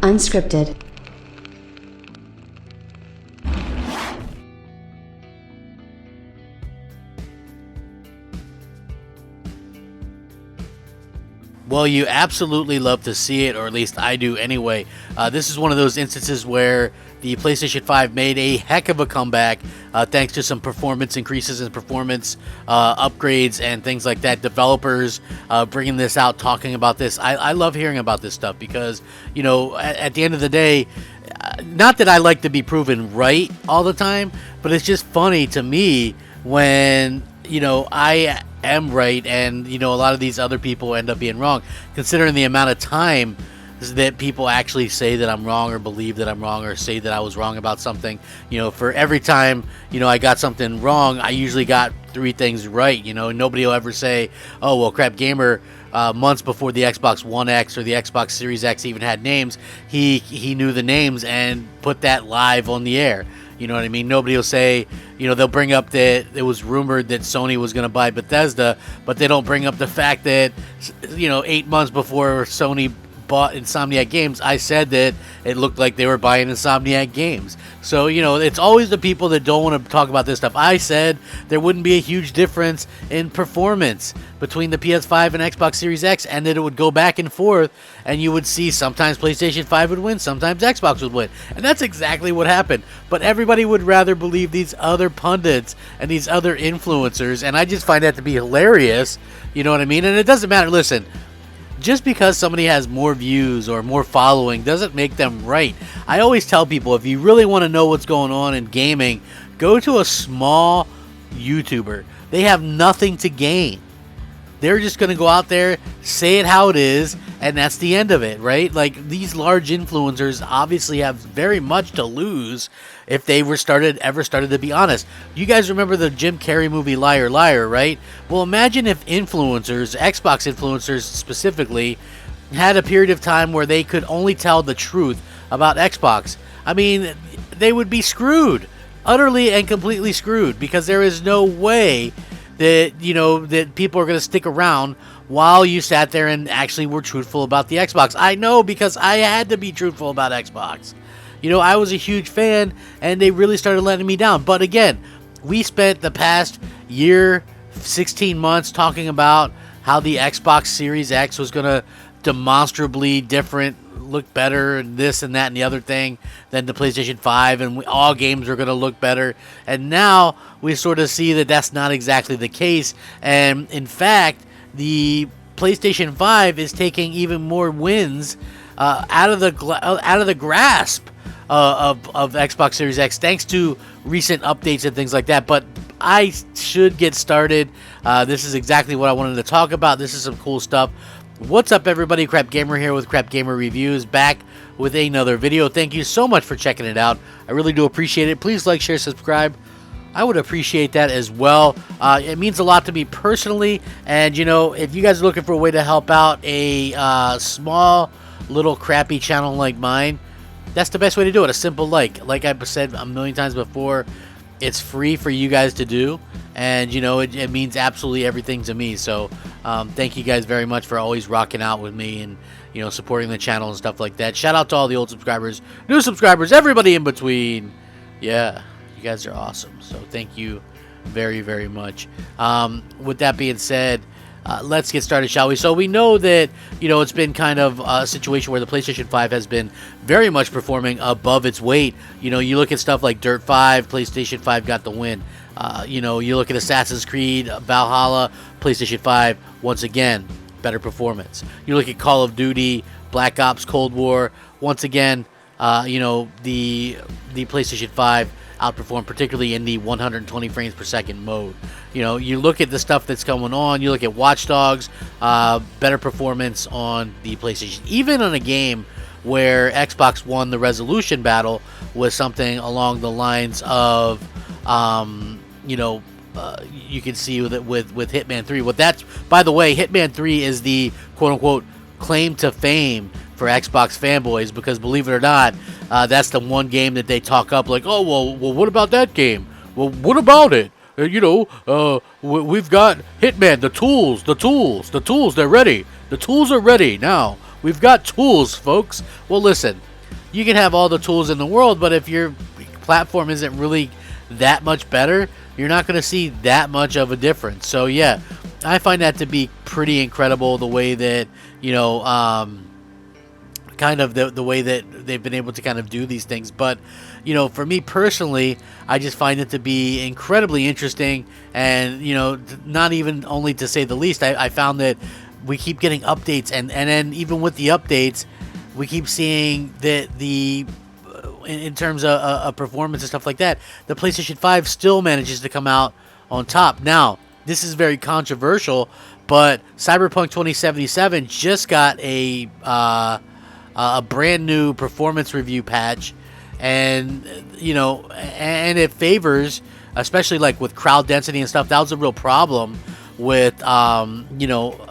Unscripted. Well, you absolutely love to see it, or at least I do anyway. This is one of those instances where the PlayStation 5 made a heck of a comeback thanks to some performance increases and performance upgrades and things like that. Developers bringing this out, talking about this. I love hearing about this stuff because, you know, at the end of the day, not that I like to be proven right all the time, but it's just funny to me when, you know, I am right and, you know, a lot of these other people end up being wrong, considering the amount of time that people actually say that I'm wrong or believe that I'm wrong or say that I was wrong about something. You know, for every time, you know, I got something wrong, I usually got 3 things right. You know, nobody will ever say, oh, well, Crapgamer, months before the Xbox One X or the Xbox Series X even had names, he knew the names and put that live on the air. You know what I mean? Nobody will say, you know, they'll bring up that it was rumored that Sony was going to buy Bethesda, but they don't bring up the fact that, you know, 8 months before Sony bought Insomniac Games, I said that it looked like they were buying Insomniac Games. So, you know, it's always the people that don't want to talk about this stuff. I said there wouldn't be a huge difference in performance between the PS5 and Xbox Series X, and that it would go back and forth, and you would see sometimes PlayStation 5 would win, sometimes Xbox would win. And that's exactly what happened. But everybody would rather believe these other pundits and these other influencers, and I just find that to be hilarious. You know what I mean? And it doesn't matter. Listen, just because somebody has more views or more following doesn't make them right. I always tell people, if you really want to know what's going on in gaming, go to a small YouTuber. They have nothing to gain. They're just going to go out there, say it how it is, and that's the end of it, right? Like, these large influencers obviously have very much to lose if they ever started to be honest. You guys remember the Jim Carrey movie Liar Liar, right? Well, imagine if influencers, Xbox influencers specifically, had a period of time where they could only tell the truth about Xbox. I mean, they would be screwed. Utterly and completely screwed, because there is no way that, you know, that people are going to stick around while you sat there and actually were truthful about the Xbox. I know, because I had to be truthful about Xbox. You know, I was a huge fan, and they really started letting me down. But again, we spent the past year, 16 months, talking about how the Xbox Series X was going to demonstrably different, look better, and this and that and the other thing than the PlayStation 5, and all games are going to look better. And now we sort of see that that's not exactly the case. And in fact, the PlayStation 5 is taking even more wins out of the grasp of Xbox Series X, thanks to recent updates and things like that. But I should get started. This is exactly what I wanted to talk about. This is some cool stuff. What's up, everybody? Crapgamer here with Crapgamer Reviews, back with another video. Thank you so much for checking it out. I really do appreciate it. Please like, share, subscribe. I would appreciate that as well. It means a lot to me personally. And, you know, if you guys are looking for a way to help out a small, little crappy channel like mine, that's the best way to do it. A simple like. Like I said a million times before, it's free for you guys to do. And, you know, it means absolutely everything to me. So, thank you guys very much for always rocking out with me and, you know, supporting the channel and stuff like that. Shout out to all the old subscribers, new subscribers, everybody in between. Yeah, you guys are awesome. So, thank you very, very much. With that being said, let's get started, shall we? So we know that, you know, it's been kind of a situation where the PlayStation 5 has been very much performing above its weight. You know, you look at stuff like Dirt 5, PlayStation 5 got the win. You know, you look at Assassin's Creed Valhalla, PlayStation 5, once again, better performance. You look at Call of Duty, Black Ops Cold War, once again, you know, the PlayStation 5 outperformed, particularly in the 120 frames per second mode. You know, you look at the stuff that's going on, you look at Watch Dogs, better performance on the PlayStation. Even on a game where Xbox won the resolution battle was something along the lines of, you know, you can see with Hitman 3. Well, that's, by the way, Hitman 3 is the quote-unquote claim to fame for Xbox fanboys, because believe it or not, that's the one game that they talk up like, oh, well, what about that game? Well, what about it? You know, we've got Hitman, the tools, they're ready. The tools are ready now. We've got tools, folks. Well, listen, you can have all the tools in the world, but if your platform isn't really that much better, you're not going to see that much of a difference. So yeah, I find that to be pretty incredible, the way that, you know, kind of the way that they've been able to kind of do these things. But, you know, for me personally, I just find it to be incredibly interesting. And, you know, not even only to say the least, I found that we keep getting updates, and then even with the updates, we keep seeing that in terms of performance and stuff like that, the PlayStation 5 still manages to come out on top. Now, this is very controversial, but Cyberpunk 2077 just got a brand new performance review patch, and, you know, and it favors, especially like with crowd density and stuff. That was a real problem with, you know,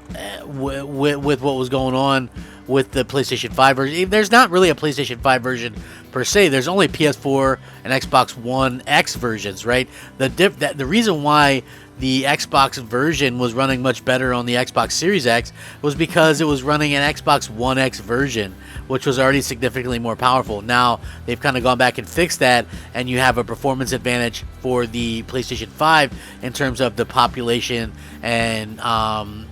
with what was going on with the PlayStation 5 version. There's not really a PlayStation 5 version per se. There's only PS4 and Xbox One X versions, right? The reason why the Xbox version was running much better on the Xbox Series X was because it was running an Xbox One X version, which was already significantly more powerful. Now they've kind of gone back and fixed that, and you have a performance advantage for the PlayStation 5 in terms of the population and,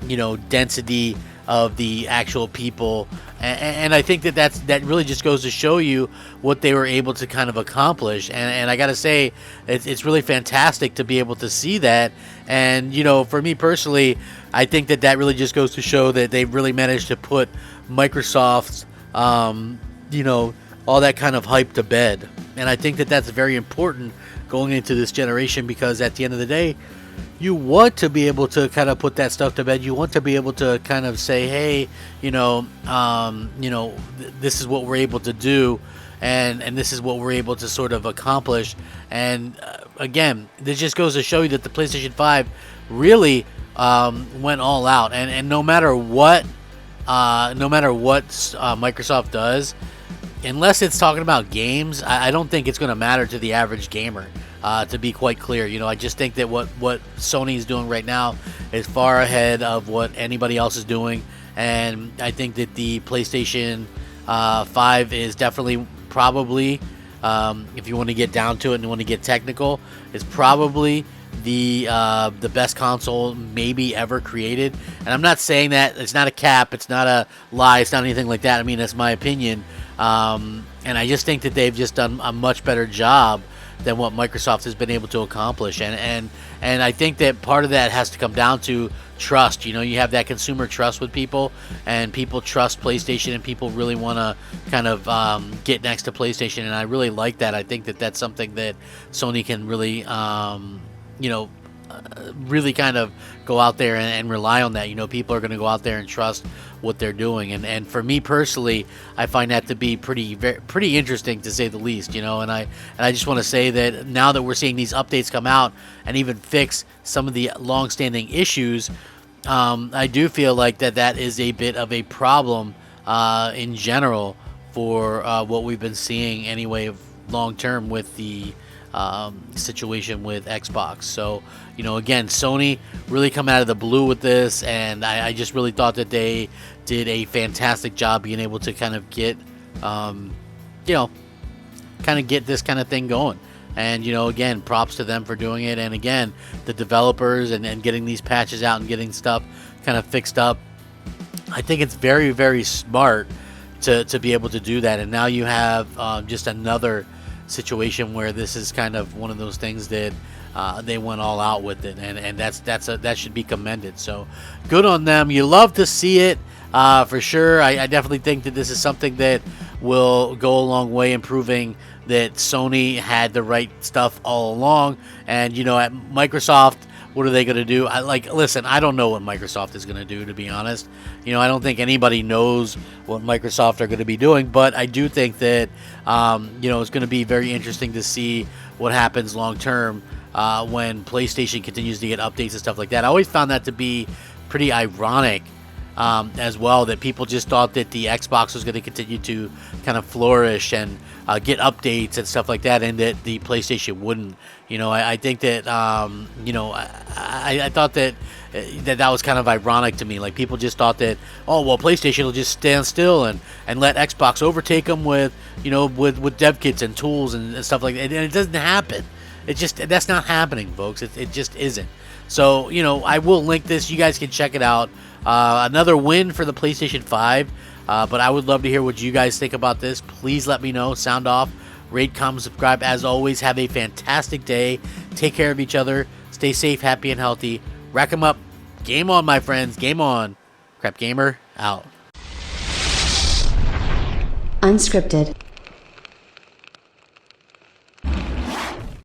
you know, density of the actual people. And I think that really just goes to show you what they were able to kind of accomplish. And I gotta say, it's really fantastic to be able to see that. And, you know, for me personally, I think that really just goes to show that they've really managed to put Microsoft's, you know, all that kind of hype to bed. And I think that that's very important going into this generation, because at the end of the day, you want to be able to kind of put that stuff to bed. You want to be able to kind of say, hey, you know, this is what we're able to do, and this is what we're able to sort of accomplish. And again, this just goes to show you that the PlayStation 5 really went all out. And no matter what Microsoft does, unless it's talking about games, I don't think it's going to matter to the average gamer. To be quite clear, you know, I just think that what Sony is doing right now is far ahead of what anybody else is doing, and I think that the PlayStation 5 is definitely, probably, if you want to get down to it and you want to get technical, is probably the best console maybe ever created. And I'm not saying that. It's not a cap. It's not a lie. It's not anything like that. I mean, that's my opinion. And I just think that they've just done a much better job than what Microsoft has been able to accomplish. And I think that part of that has to come down to trust. You know, you have that consumer trust with people, and people trust PlayStation, and people really want to kind of get next to PlayStation, and I really like that. I think that that's something that Sony can really, you know, really kind of go out there and rely on that. You know, people are going to go out there and trust what they're doing, and for me personally, I find that to be pretty interesting, to say the least. You know, and I just want to say that now that we're seeing these updates come out and even fix some of the long-standing issues, I do feel like that is a bit of a problem in general for what we've been seeing anyway long term with the situation with Xbox. So, you know, again, Sony really come out of the blue with this, and I just really thought that they did a fantastic job being able to kind of get, you know, kind of get this kind of thing going. And, you know, again, props to them for doing it. And again, the developers and getting these patches out and getting stuff kind of fixed up. I think it's very, very smart to be able to do that. And now you have just another situation where this is kind of one of those things that they went all out with it, and that should be commended. So good on them. You love to see it for sure. I definitely think that this is something that will go a long way in proving that Sony had the right stuff all along. And, you know, at Microsoft, what are they going to do? Listen, I don't know what Microsoft is going to do, to be honest. You know, I don't think anybody knows what Microsoft are going to be doing, but I do think that, you know, it's going to be very interesting to see what happens long term when PlayStation continues to get updates and stuff like that. I always found that to be pretty ironic as well, that people just thought that the Xbox was going to continue to kind of flourish and get updates and stuff like that, and that the PlayStation wouldn't. I think that I thought that that was kind of ironic to me. Like, people just thought that, oh well, PlayStation will just stand still and let Xbox overtake them with with dev kits and tools and stuff like that, and it doesn't happen. That's not happening, folks. It just isn't. So I will link this. You guys can check it out. Another win for the PlayStation 5. But I would love to hear what you guys think about this. Please let me know. Sound off. Rate, comment, subscribe. As always, have a fantastic day. Take care of each other. Stay safe, happy, and healthy. Rack 'em up. Game on, my friends. Game on. Crapgamer out. Unscripted.